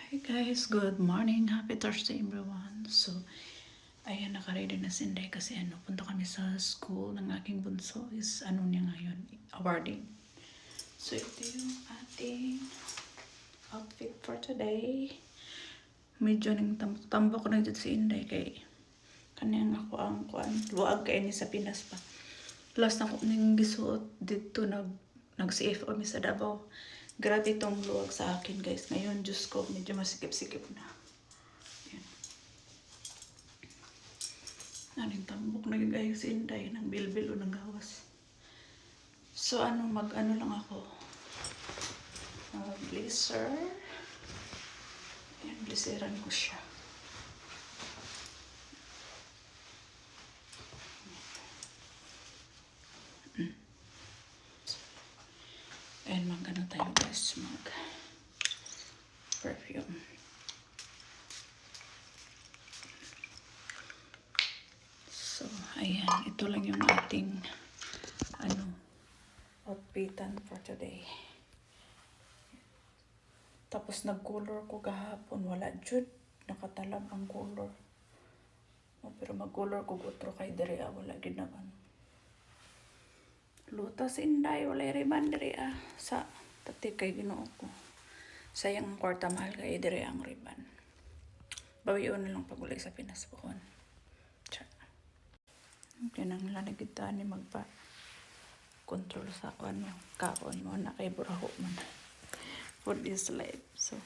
Hey guys, good morning. Happy Thursday everyone. So, ayan, nakaready na si Inday kasi punta kami sa school ng aking bunso is niya ngayon, awarding. So, ito yung ating outfit for today. Medyo nang tambok na dito si Inday kay kaniyang ako ang luag kay ni sa Pinas pa. Last na ko ning gisuot dito nag-CFO mi sa Davao. Grabe itong luwag sa akin guys. Ngayon, Diyos ko, medyo masikip-sikip na. Yan. Naning tambok na gagaya si Inday ng bilbil o ng gawas. So, mag-ano lang ako. Blazer. Yan, blazeran ko siya. And mag-ano tayo guys, mag-perfume. So, ayan. Ito lang yung ating outfitan for today. Tapos nag-color ko kahapon. Wala jud. Nakatalab ang color. Pero mag-color ko gutro kay dere. Wala ginaman. Luta si Inday. Wala riban dere sa tati kay Ginoo ko. Sayang ang kwarta mahal kay dere ang riban. Bawion na lang pag ulay sa Pinas po. Kinang lanagita ni magpa-control sa kaon mo na kay buraho man for this life. So,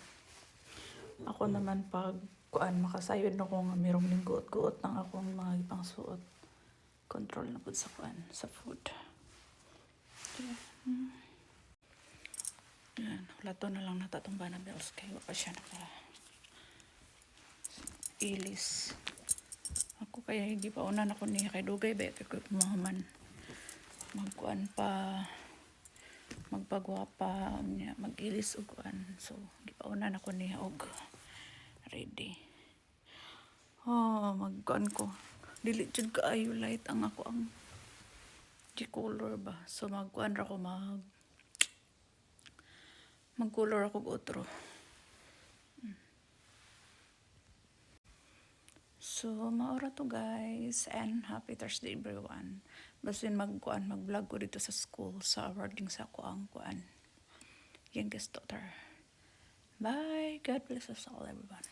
ako naman pag makasayod na ko nga mayroong lingguot-guot ng akong mga ipang suot. Control na po sa sa food. Yan, wala to na lang natatumba na bills kaya pa siya ilis. Ako kaya hindi pa unan ako niya kay Dugay ba ko pumahaman magpagwapa niya mag-ilis og so hindi pa unan ako niya og ready. Magkuan ko dili jud kaayo light ang ako ang color ba, so magkuan ra ko mag-color ako otro. So, maura to guys, and happy Thursday everyone. Basin mag-vlog ko dito sa school, sa awarding sa ang youngest daughter. Bye, God bless us all everyone.